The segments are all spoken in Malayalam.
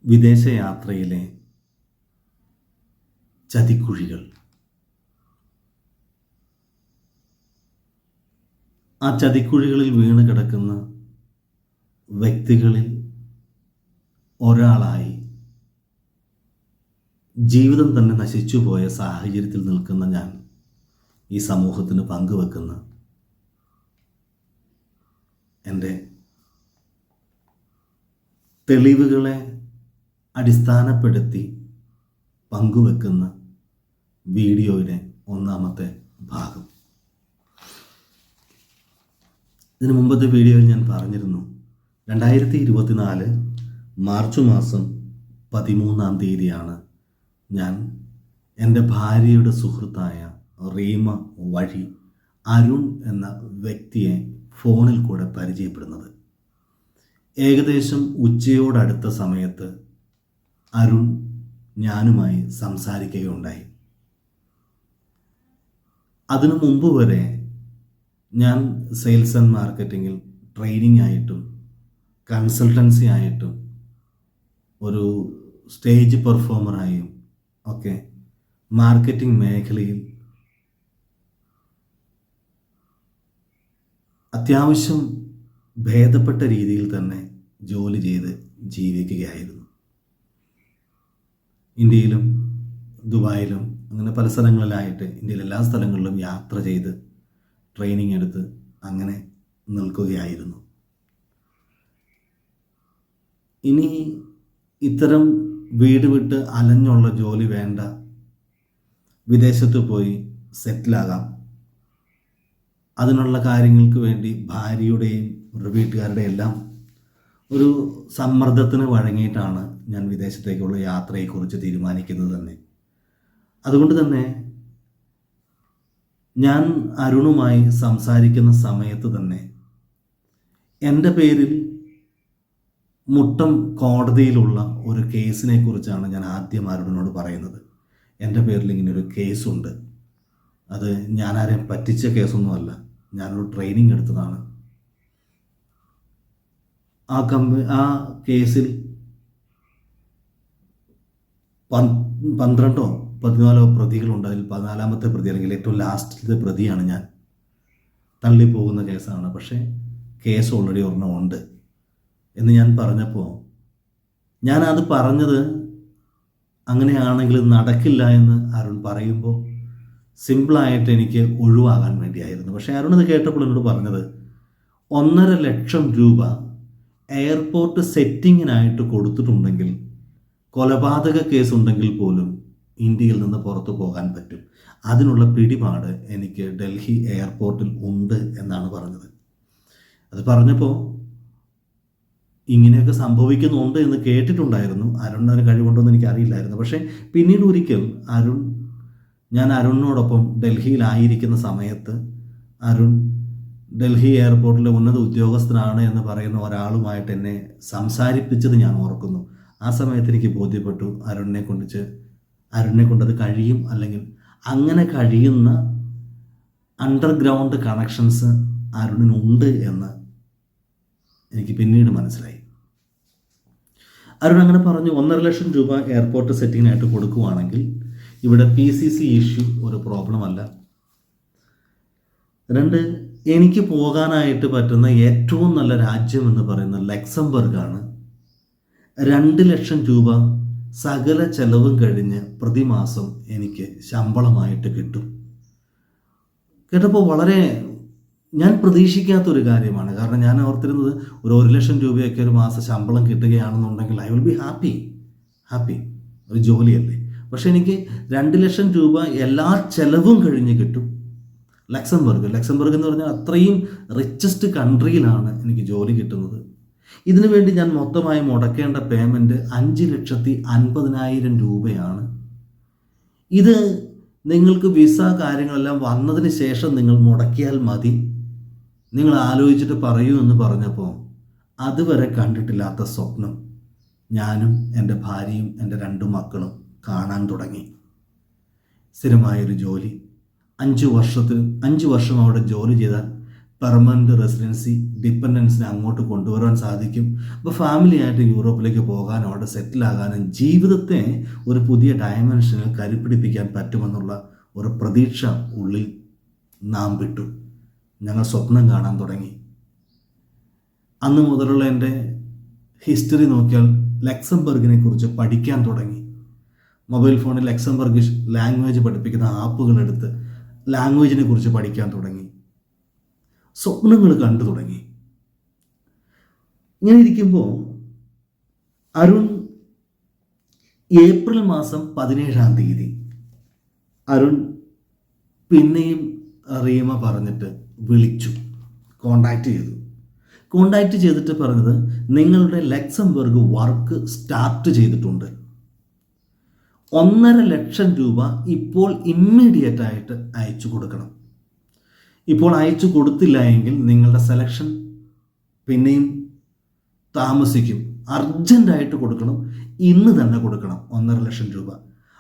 വിദേശയാത്രയിലെ ചതിക്കുഴികൾ. ആ ചതിക്കുഴികളിൽ വീണ് കിടക്കുന്ന വ്യക്തികളിൽ ഒരാളായി ജീവിതം തന്നെ നശിച്ചുപോയ സാഹചര്യത്തിൽ നിൽക്കുന്ന ഞാൻ ഈ സമൂഹത്തിന് പങ്കുവെക്കുന്ന എൻ്റെ തെളിവുകളെ അടിസ്ഥാനപ്പെടുത്തി പങ്കുവെക്കുന്ന വീഡിയോയുടെ ഒന്നാമത്തെ ഭാഗം. ഇതിനു മുമ്പത്തെ വീഡിയോയിൽ ഞാൻ പറഞ്ഞിരുന്നു, 2024 മാർച്ച് മാസം 13 തീയതിയാണ് ഞാൻ എൻ്റെ ഭാര്യയുടെ സുഹൃത്തായ റീമ വഴി അരുൺ എന്ന വ്യക്തിയെ ഫോണിൽ കൂടെ പരിചയപ്പെടുന്നത്. ഏകദേശം ഉച്ചയോടടുത്ത സമയത്ത് അരുൺ ഞാനുമായി സംസാരിക്കുകയുണ്ടായി. അതിനു മുമ്പ് വരെ ഞാൻ സെയിൽസ് ആൻഡ് മാർക്കറ്റിങ്ങിൽ ട്രെയിനിങ് ആയിട്ടും കൺസൾട്ടൻസി ആയിട്ടും ഒരു സ്റ്റേജ് പെർഫോമറായും ഒക്കെ മാർക്കറ്റിംഗ് മേഖലയിൽ അത്യാവശ്യം ഭേദപ്പെട്ട രീതിയിൽ തന്നെ ജോലി ചെയ്ത് ജീവിക്കുകയായിരുന്നു. ഇന്ത്യയിലും ദുബായിലും അങ്ങനെ പല സ്ഥലങ്ങളിലായിട്ട് ഇന്ത്യയിലെ എല്ലാ സ്ഥലങ്ങളിലും യാത്ര ചെയ്ത് ട്രെയിനിങ് എടുത്ത് അങ്ങനെ നിൽക്കുകയായിരുന്നു. ഇനി ഇത്തരം വീട് വിട്ട് അലഞ്ഞുള്ള ജോലി വേണ്ട, വിദേശത്ത് പോയി സെറ്റിലാകാം, അതിനുള്ള കാര്യങ്ങൾക്ക് വേണ്ടി ഭാര്യയുടെയും വീട്ടുകാരുടെയും എല്ലാം ഒരു സമ്മർദ്ദത്തിന് വഴങ്ങിയിട്ടാണ് ഞാൻ വിദേശത്തേക്കുള്ള യാത്രയെക്കുറിച്ച് തീരുമാനിക്കുന്നത് തന്നെ. അതുകൊണ്ട് തന്നെ ഞാൻ അരുണുമായി സംസാരിക്കുന്ന സമയത്ത് തന്നെ എൻ്റെ പേരിൽ മുട്ടം കോടതിയിലുള്ള ഒരു കേസിനെ കുറിച്ചാണ് ഞാൻ ആദ്യം അരുണിനോട് പറയുന്നത്. എൻ്റെ പേരിൽ ഇങ്ങനെ ഒരു കേസുണ്ട്, അത് ഞാൻ ആരെയും പറ്റിച്ച കേസൊന്നുമല്ല, ഞാനൊരു ട്രെയിനിങ് എടുത്തതാണ്. ആ കേസിൽ 12 or 14 പ്രതികളുണ്ട്. അതിൽ 14ാമത്തെ പ്രതി അല്ലെങ്കിൽ ഏറ്റവും ലാസ്റ്റിലത്തെ പ്രതിയാണ് ഞാൻ. തള്ളിപ്പോകുന്ന കേസാണ്, പക്ഷേ കേസ് ഓൾറെഡി ഒരെണ്ണം ഉണ്ട് എന്ന് ഞാൻ പറഞ്ഞപ്പോൾ, ഞാനത് പറഞ്ഞത് അങ്ങനെയാണെങ്കിൽ നടക്കില്ല എന്ന് അരുൺ പറയുമ്പോൾ സിമ്പിളായിട്ട് എനിക്ക് ഒഴിവാകാൻ വേണ്ടിയായിരുന്നു. പക്ഷേ അരുൺ ഇത് കേട്ടപ്പോൾ എന്നോട് പറഞ്ഞത് 1.5 ലക്ഷം രൂപ എയർപോർട്ട് സെറ്റിങ്ങിനായിട്ട് കൊടുത്തിട്ടുണ്ടെങ്കിൽ, കൊലപാതക കേസുണ്ടെങ്കിൽ പോലും ഇന്ത്യയിൽ നിന്ന് പുറത്തു പോകാൻ പറ്റും, അതിനുള്ള പിടിപാട് എനിക്ക് ഡൽഹി എയർപോർട്ടിൽ ഉണ്ട് എന്നാണ് പറഞ്ഞത്. അത് പറഞ്ഞപ്പോൾ ഇങ്ങനെയൊക്കെ സംഭവിക്കുന്നുണ്ട് എന്ന് കേട്ടിട്ടുണ്ടായിരുന്നു. അരുണിന് കഴിവുണ്ടോയെന്ന് എനിക്കറിയില്ലായിരുന്നു. പക്ഷേ പിന്നീട് ഒരിക്കൽ ഞാൻ അരുണിനോടൊപ്പം ഡൽഹിയിലായിരിക്കുന്ന സമയത്ത് അരുൺ ഡൽഹി എയർപോർട്ടിലെ ഉന്നത ഉദ്യോഗസ്ഥനാണ് എന്ന് പറയുന്ന ഒരാളുമായിട്ട് എന്നെ സംസാരിപ്പിച്ചത് ഞാൻ ഓർക്കുന്നു. ആ സമയത്ത് എനിക്ക് ബോധ്യപ്പെട്ടു അരുണിനെ കൊണ്ടത് കഴിയും, അല്ലെങ്കിൽ അങ്ങനെ കഴിയുന്ന അണ്ടർഗ്രൗണ്ട് കണക്ഷൻസ് അരുണിനുണ്ട് എന്ന് എനിക്ക് പിന്നീട് മനസ്സിലായി. അരുൺ അങ്ങനെ പറഞ്ഞു, 1.5 ലക്ഷം രൂപ എയർപോർട്ട് സെറ്റിങ്ങിനായിട്ട് കൊടുക്കുവാണെങ്കിൽ ഇവിടെ PCC ഇഷ്യൂ ഒരു പ്രോബ്ലം അല്ല. 2, എനിക്ക് പോകാനായിട്ട് പറ്റുന്ന ഏറ്റവും നല്ല രാജ്യം എന്ന് പറയുന്ന ലക്സംബർഗാണ്. 2 ലക്ഷം രൂപ സകല ചെലവും കഴിഞ്ഞ് പ്രതിമാസം എനിക്ക് ശമ്പളമായിട്ട് കിട്ടും. കേട്ടപ്പോൾ വളരെ ഞാൻ പ്രതീക്ഷിക്കാത്തൊരു കാര്യമാണ്. കാരണം ഞാൻ ഓർത്തിരുന്നത് ഒരു 1 ലക്ഷം രൂപയൊക്കെ ഒരു മാസം ശമ്പളം കിട്ടുകയാണെന്നുണ്ടെങ്കിൽ ഐ വിൽ ബി ഹാപ്പി, ഒരു ജോലിയല്ലേ. പക്ഷെ എനിക്ക് 2 ലക്ഷം രൂപ എല്ലാ ചെലവും കഴിഞ്ഞ് കിട്ടും. ലക്സംബർഗ് എന്ന് പറഞ്ഞാൽ അത്രയും റിച്ചസ്റ്റ് കൺട്രിയിലാണ് എനിക്ക് ജോലി കിട്ടുന്നത്. ഇതിനു വേണ്ടി ഞാൻ മൊത്തമായി മുടക്കേണ്ട പേയ്മെൻറ്റ് 5,50,000 രൂപയാണ്. ഇത് നിങ്ങൾക്ക് വിസ കാര്യങ്ങളെല്ലാം വന്നതിന് ശേഷം നിങ്ങൾ മുടക്കിയാൽ മതി, നിങ്ങൾ ആലോചിച്ചിട്ട് പറയൂ എന്ന് പറഞ്ഞപ്പോൾ അതുവരെ കണ്ടിട്ടില്ലാത്ത സ്വപ്നം ഞാനും എൻ്റെ ഭാര്യയും എൻ്റെ 2 മക്കളും കാണാൻ തുടങ്ങി. സ്ഥിരമായൊരു ജോലി, 5 വർഷം അവിടെ ജോലി ചെയ്താൽ പെർമനൻറ്റ് റെസിഡൻസി ഡിപ്പെൻഡൻസിനെ അങ്ങോട്ട് കൊണ്ടുവരാൻ സാധിക്കും. അപ്പോൾ ഫാമിലിയായിട്ട് യൂറോപ്പിലേക്ക് പോകാനും അവിടെ സെറ്റിലാകാനും ജീവിതത്തെ ഒരു പുതിയ ഡയമെൻഷനിൽ കരുപിടിപ്പിക്കാൻ പറ്റുമെന്നുള്ള ഒരു പ്രതീക്ഷ ഉള്ളിൽ നാം വിട്ടു. ഞങ്ങൾ സ്വപ്നം കാണാൻ തുടങ്ങി. അന്ന് മുതലുള്ള എൻ്റെ ഹിസ്റ്ററി നോക്കിയാൽ ലക്സംബർഗിനെ കുറിച്ച് പഠിക്കാൻ തുടങ്ങി. മൊബൈൽ ഫോണിൽ ലക്സംബർഗിഷ് ലാംഗ്വേജ് പഠിപ്പിക്കുന്ന ആപ്പുകൾ എടുത്ത് ലാംഗ്വേജിനെ കുറിച്ച് പഠിക്കാൻ തുടങ്ങി. സ്വപ്നങ്ങൾ കണ്ടു തുടങ്ങി. ഇങ്ങനെ ഇരിക്കുമ്പോൾ അരുൺ ഏപ്രിൽ മാസം 17-ാം തീയതി അരുൺ പിന്നെയും റീമ പറഞ്ഞിട്ട് വിളിച്ചു, കോണ്ടാക്റ്റ് ചെയ്തു. കോണ്ടാക്റ്റ് ചെയ്തിട്ട് പറഞ്ഞത്, നിങ്ങളുടെ ലക്സംബർഗ് വർക്ക് സ്റ്റാർട്ട് ചെയ്തിട്ടുണ്ട്, 1.5 ലക്ഷം രൂപ ഇപ്പോൾ ഇമ്മീഡിയറ്റ് ആയിട്ട് അയച്ചു കൊടുക്കണം. ഇപ്പോൾ അയച്ചു കൊടുത്തില്ല എങ്കിൽ നിങ്ങളുടെ സെലക്ഷൻ പിന്നെയും താമസിക്കും. അർജൻറ്റായിട്ട് കൊടുക്കണം, ഇന്ന് തന്നെ കൊടുക്കണം 1.5 ലക്ഷം രൂപ.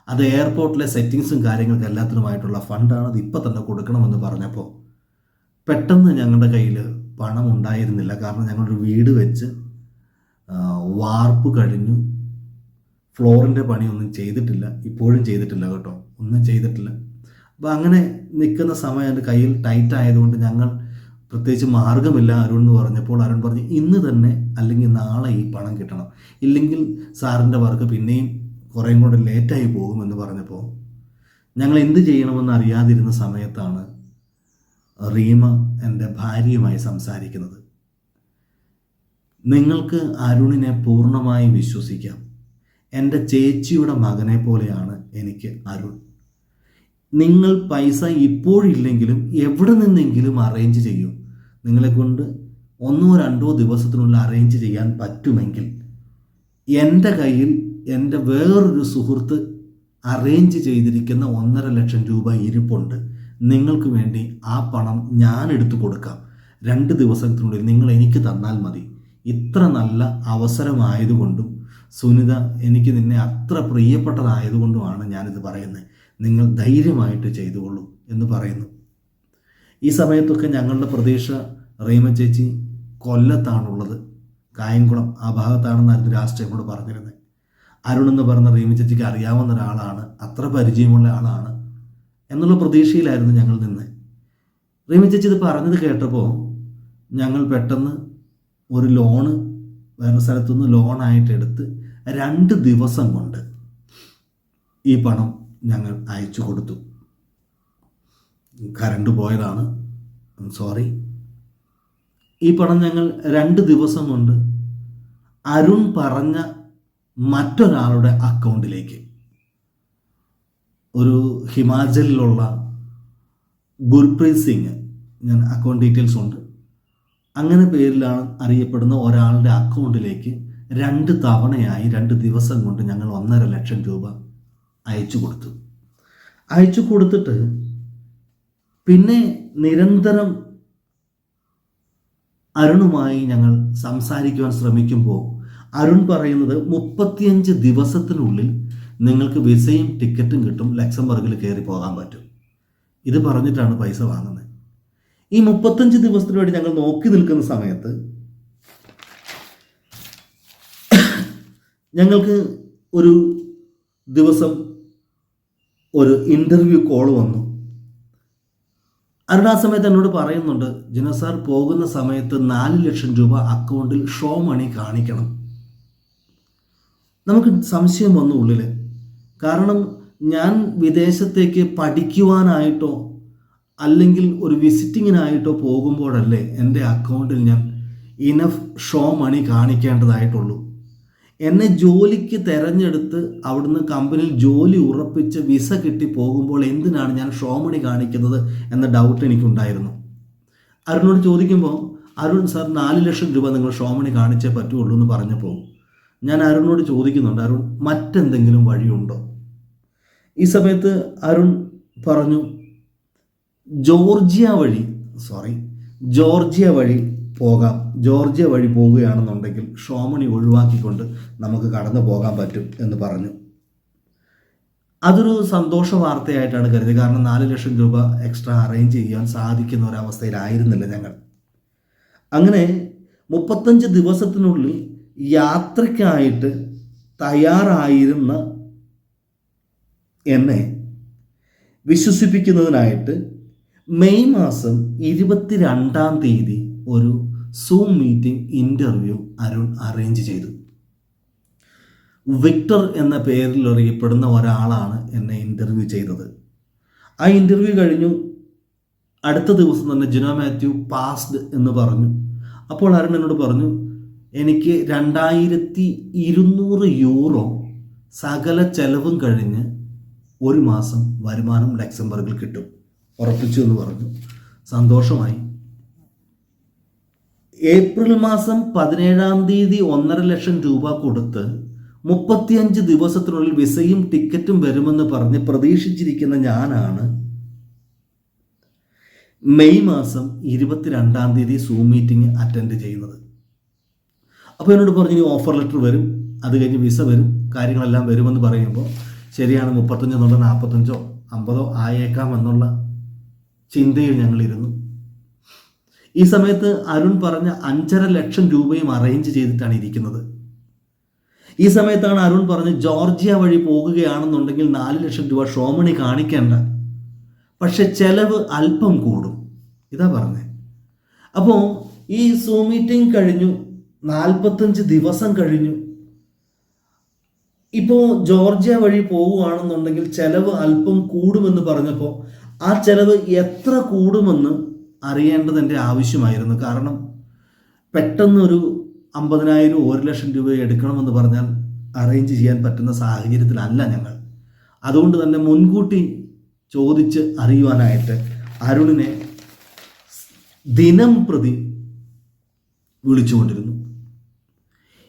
അത് എയർപോർട്ടിലെ സെറ്റിങ്സും കാര്യങ്ങൾക്ക് എല്ലാത്തിനുമായിട്ടുള്ള ഫണ്ടാണ്, അത് ഇപ്പം തന്നെ കൊടുക്കണമെന്ന് പറഞ്ഞപ്പോൾ പെട്ടെന്ന് ഞങ്ങളുടെ കയ്യിൽ പണം ഉണ്ടായിരുന്നില്ല. കാരണം ഞങ്ങളൊരു വീട് വെച്ച് വാർപ്പ് കഴിഞ്ഞു, ഫ്ലോറിൻ്റെ പണിയൊന്നും ചെയ്തിട്ടില്ല, ഇപ്പോഴും ചെയ്തിട്ടില്ല കേട്ടോ, ഒന്നും ചെയ്തിട്ടില്ല. അപ്പോൾ അങ്ങനെ നിൽക്കുന്ന സമയം എൻ്റെ കയ്യിൽ ടൈറ്റ് ആയതുകൊണ്ട് ഞങ്ങൾ പ്രത്യേകിച്ച് മാർഗമില്ല അരുൺ എന്ന് പറഞ്ഞപ്പോൾ അരുൺ പറഞ്ഞു, ഇന്ന് തന്നെ അല്ലെങ്കിൽ നാളെ ഈ പണം കിട്ടണം, ഇല്ലെങ്കിൽ സാറിൻ്റെ വർക്ക് പിന്നെയും കുറേയും കൂടെ ലേറ്റായി പോകുമെന്ന് പറഞ്ഞപ്പോൾ ഞങ്ങൾ എന്ത് ചെയ്യണമെന്ന് അറിയാതിരുന്ന സമയത്താണ് റീമ എൻ്റെ ഭാര്യയുമായി സംസാരിക്കുന്നത്. നിങ്ങൾക്ക് അരുണിനെ പൂർണ്ണമായി വിശ്വസിക്കാം. എൻ്റെ ചേച്ചിയുടെ മകനെ പോലെയാണ് എനിക്ക് അരുൺ. നിങ്ങൾ പൈസ ഇപ്പോഴില്ലെങ്കിലും എവിടെ നിന്നെങ്കിലും അറേഞ്ച് ചെയ്യും. നിങ്ങളെക്കൊണ്ട് 1-2 ദിവസത്തിനുള്ളിൽ അറേഞ്ച് ചെയ്യാൻ പറ്റുമെങ്കിൽ എൻ്റെ കയ്യിൽ എൻ്റെ വേറൊരു സുഹൃത്ത് അറേഞ്ച് ചെയ്തിരിക്കുന്ന 1.5 ലക്ഷം രൂപ ഇരിപ്പുണ്ട്. നിങ്ങൾക്ക് വേണ്ടി ആ പണം ഞാൻ എടുത്തു കൊടുക്കാം. 2 ദിവസത്തിനുള്ളിൽ നിങ്ങൾ എനിക്ക് തന്നാൽ മതി. ഇത്ര നല്ല അവസരമായതുകൊണ്ടും സുനിത എനിക്ക് നിന്നെ അത്ര പ്രിയപ്പെട്ടതായതുകൊണ്ടുമാണ് ഞാനിത് പറയുന്നത്. നിങ്ങൾ ധൈര്യമായിട്ട് ചെയ്തുകൊള്ളൂ എന്ന് പറയുന്നു. ഈ സമയത്തൊക്കെ ഞങ്ങളുടെ പ്രതീക്ഷ റീമ ചേച്ചി കൊല്ലത്താണുള്ളത്, കായംകുളം ആ ഭാഗത്താണെന്നായിരുന്നു രാഷ്ട്രീയമോട് പറഞ്ഞിരുന്നത്. അരുൺ എന്ന് പറഞ്ഞ റീമ ചേച്ചിക്ക് അറിയാവുന്ന ഒരാളാണ്, അത്ര പരിചയമുള്ള ആളാണ് എന്നുള്ള പ്രതീക്ഷയിലായിരുന്നു ഞങ്ങൾ നിന്ന്. റീമ ചേച്ചി ഇത് പറഞ്ഞത് കേട്ടപ്പോൾ ഞങ്ങൾ പെട്ടെന്ന് ഒരു ലോണ് വേറെ സ്ഥലത്തുനിന്ന് ലോണായിട്ട് എടുത്ത് 2 ദിവസം കൊണ്ട് ഈ പണം ഞങ്ങൾ അയച്ചു കൊടുത്തു. കറണ്ട് പോയതാണ്, സോറി. ഈ പണം ഞങ്ങൾ 2 ദിവസം കൊണ്ട് അരുൺ പറഞ്ഞ മറ്റൊരാളുടെ അക്കൗണ്ടിലേക്ക്, ഒരു ഹിമാചലിലുള്ള ഗുർപ്രീത് സിംഗ്, ഞാൻ അക്കൗണ്ട് ഡീറ്റെയിൽസ് ഉണ്ട്, അങ്ങനെ പേരിലാണ് അറിയപ്പെടുന്ന ഒരാളുടെ അക്കൗണ്ടിലേക്ക് 2 തവണയായി 2 ദിവസം കൊണ്ട് ഞങ്ങൾ 1.5 ലക്ഷം രൂപ അയച്ചു കൊടുത്തു. അയച്ചു കൊടുത്തിട്ട് പിന്നെ നിരന്തരം അരുണുമായി ഞങ്ങൾ സംസാരിക്കുവാൻ ശ്രമിക്കുമ്പോൾ അരുൺ പറയുന്നത് 35 ദിവസത്തിനുള്ളിൽ നിങ്ങൾക്ക് വിസയും ടിക്കറ്റും കിട്ടും, ലക്സംബർഗിൽ കയറി പോകാൻ പറ്റും. ഇത് പറഞ്ഞിട്ടാണ് പൈസ വാങ്ങുന്നത്. ഈ 35 ദിവസത്തിന് വേണ്ടി ഞങ്ങൾ നോക്കി നിൽക്കുന്ന സമയത്ത് ഞങ്ങൾക്ക് ഒരു ദിവസം ഒരു ഇൻ്റർവ്യൂ കോൾ വന്നു. അരുൺ ആ സമയത്ത് എന്നോട് പറയുന്നുണ്ട്, ജിന സാർ പോകുന്ന സമയത്ത് 4 ലക്ഷം രൂപ അക്കൗണ്ടിൽ ഷോ മണി കാണിക്കണം. നമുക്ക് സംശയം വന്നു ഉള്ളിൽ. കാരണം ഞാൻ വിദേശത്തേക്ക് പഠിക്കുവാനായിട്ടോ അല്ലെങ്കിൽ ഒരു വിസിറ്റിങ്ങിനായിട്ടോ പോകുമ്പോഴല്ലേ എൻ്റെ അക്കൗണ്ടിൽ ഞാൻ ഇനഫ് ഷോ മണി കാണിക്കേണ്ടതായിട്ടുള്ളൂ. എന്നെ ജോലിക്ക് തിരഞ്ഞെടുത്ത് അവിടുന്ന് കമ്പനിയിൽ ജോലി ഉറപ്പിച്ച് വിസ കിട്ടി പോകുമ്പോൾ എന്തിനാണ് ഞാൻ ഷോ മണി കാണിക്കുന്നത് എന്ന ഡൗട്ട് എനിക്കുണ്ടായിരുന്നു. അരുണിനോട് ചോദിക്കുമ്പോൾ അരുൺ സാർ 4 ലക്ഷം രൂപ നിങ്ങൾ ഷോ മണി കാണിച്ചേ പറ്റുള്ളൂ എന്ന് പറഞ്ഞപ്പോൾ ഞാൻ അരുണിനോട് ചോദിക്കുന്നുണ്ട്, അരുൺ മറ്റെന്തെങ്കിലും വഴിയുണ്ടോ? ഈ സമയത്ത് അരുൺ പറഞ്ഞു, ജോർജിയ വഴി പോകാം. ജോർജിയ വഴി പോവുകയാണെന്നുണ്ടെങ്കിൽ ഷോമണി ഒഴിവാക്കിക്കൊണ്ട് നമുക്ക് കടന്നു പോകാൻ പറ്റും എന്ന് പറഞ്ഞു. അതൊരു സന്തോഷ വാർത്തയായിട്ടാണ് കരുതിയത്. കാരണം 4 ലക്ഷം രൂപ എക്സ്ട്രാ അറേഞ്ച് ചെയ്യാൻ സാധിക്കുന്ന ഒരവസ്ഥയിലായിരുന്നില്ല ഞങ്ങൾ. അങ്ങനെ 35 ദിവസത്തിനുള്ളിൽ യാത്രയ്ക്കായിട്ട് തയ്യാറായിരുന്ന എന്നെ വിശ്വസിപ്പിക്കുന്നതിനായിട്ട് മെയ് മാസം 22-ാം തീയതി ഒരു zoom meeting interview Arun arrange ചെയ്തു. വിക്ടർ എന്ന പേരിൽ അറിയപ്പെടുന്ന ഒരാളാണ് എന്നെ ഇൻ്റർവ്യൂ ചെയ്തത്. ആ ഇൻ്റർവ്യൂ കഴിഞ്ഞു. അടുത്ത ദിവസം തന്നെ ജിനോ മാത്യു പാസ്ഡ് എന്ന് പറഞ്ഞു. അപ്പോൾ അരുൺ എന്നോട് പറഞ്ഞു, എനിക്ക് 2200 യൂറോ സകല ചെലവും കഴിഞ്ഞ് ഒരു മാസം വരുമാനം ലക്സംബർഗിൽ കിട്ടും, ഉറപ്പിച്ചു എന്ന് പറഞ്ഞു. സന്തോഷമായി. ഏപ്രിൽ മാസം 17-ാം തീയതി 1.5 ലക്ഷം രൂപ കൊടുത്ത് 35 ദിവസത്തിനുള്ളിൽ വിസയും ടിക്കറ്റും വരുമെന്ന് പറഞ്ഞ് പ്രതീക്ഷിച്ചിരിക്കുന്ന ഞാനാണ് മെയ് മാസം 22-ാം തീയതി സൂം മീറ്റിംഗ് അറ്റൻഡ് ചെയ്യുന്നത്. അപ്പോൾ എന്നോട് പറഞ്ഞു, ഇനി ഓഫർ ലെറ്റർ വരും, അത് കഴിഞ്ഞ് വിസ വരും, കാര്യങ്ങളെല്ലാം വരുമെന്ന് പറയുമ്പോൾ ശരിയാണ്, 35 എന്നുള്ള 45 50 ആയേക്കാം എന്നുള്ള ചിന്തയിൽ ഞങ്ങളിരുന്നു. ഈ സമയത്ത് അരുൺ പറഞ്ഞ 5.5 ലക്ഷം രൂപയും അറേഞ്ച് ചെയ്തിട്ടാണ് ഇരിക്കുന്നത്. ഈ സമയത്താണ് അരുൺ പറഞ്ഞ് ജോർജിയ വഴി പോകുകയാണെന്നുണ്ടെങ്കിൽ 4 ലക്ഷം രൂപ ഷോമണി കാണിക്കേണ്ട, പക്ഷെ ചെലവ് അല്പം കൂടും. ഇതാ പറഞ്ഞേ. അപ്പോൾ ഈ സൂം മീറ്റിംഗ് കഴിഞ്ഞു, 45 ദിവസം കഴിഞ്ഞു. ഇപ്പോൾ ജോർജിയ വഴി പോവുകയാണെന്നുണ്ടെങ്കിൽ ചെലവ് അല്പം കൂടുമെന്ന് പറഞ്ഞപ്പോൾ ആ ചെലവ് എത്ര കൂടുമെന്ന് അറിയേണ്ടത് എൻ്റെ ആവശ്യമായിരുന്നു. കാരണം പെട്ടെന്നൊരു 50,000 1 ലക്ഷം രൂപ എടുക്കണമെന്ന് പറഞ്ഞാൽ അറേഞ്ച് ചെയ്യാൻ പറ്റുന്ന സാഹചര്യത്തിലല്ല ഞങ്ങൾ. അതുകൊണ്ട് തന്നെ മുൻകൂട്ടി ചോദിച്ച് അറിയുവാനായിട്ട് അരുണിനെ ദിനം പ്രതി വിളിച്ചുകൊണ്ടിരുന്നു.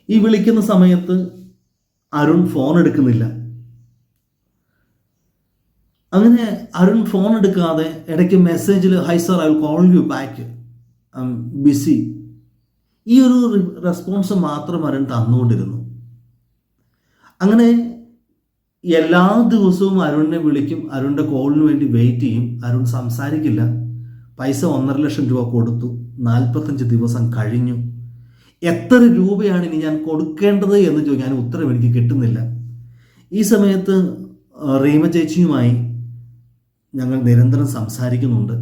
ഈ വിളിക്കുന്ന സമയത്ത് അരുൺ ഫോൺ എടുക്കുന്നില്ല. അങ്ങനെ അരുൺ ഫോൺ എടുക്കാതെ ഇടയ്ക്ക് മെസ്സേജിൽ hi sir I will call you back, I am busy, ഈ ഒരു റെസ്പോൺസ് മാത്രം അരുൺ തന്നുകൊണ്ടിരുന്നു. അങ്ങനെ എല്ലാ ദിവസവും അരുണിനെ വിളിക്കും, അരുണിൻ്റെ കോളിന് വേണ്ടി വെയിറ്റ് ചെയ്യും. അരുൺ സംസാരിക്കില്ല. പൈസ 1.5 ലക്ഷം രൂപ കൊടുത്തു. 45 ദിവസം കഴിഞ്ഞു. എത്ര രൂപയാണ് ഇനി ഞാൻ കൊടുക്കേണ്ടത് എന്ന് ചോദിക്കാൻ ഉത്തരം എനിക്ക് കിട്ടുന്നില്ല. ഈ സമയത്ത് റീമ ചേച്ചിയുമായി ഞങ്ങൾ നിരന്തരം സംസാരിക്കുന്നുണ്ട്.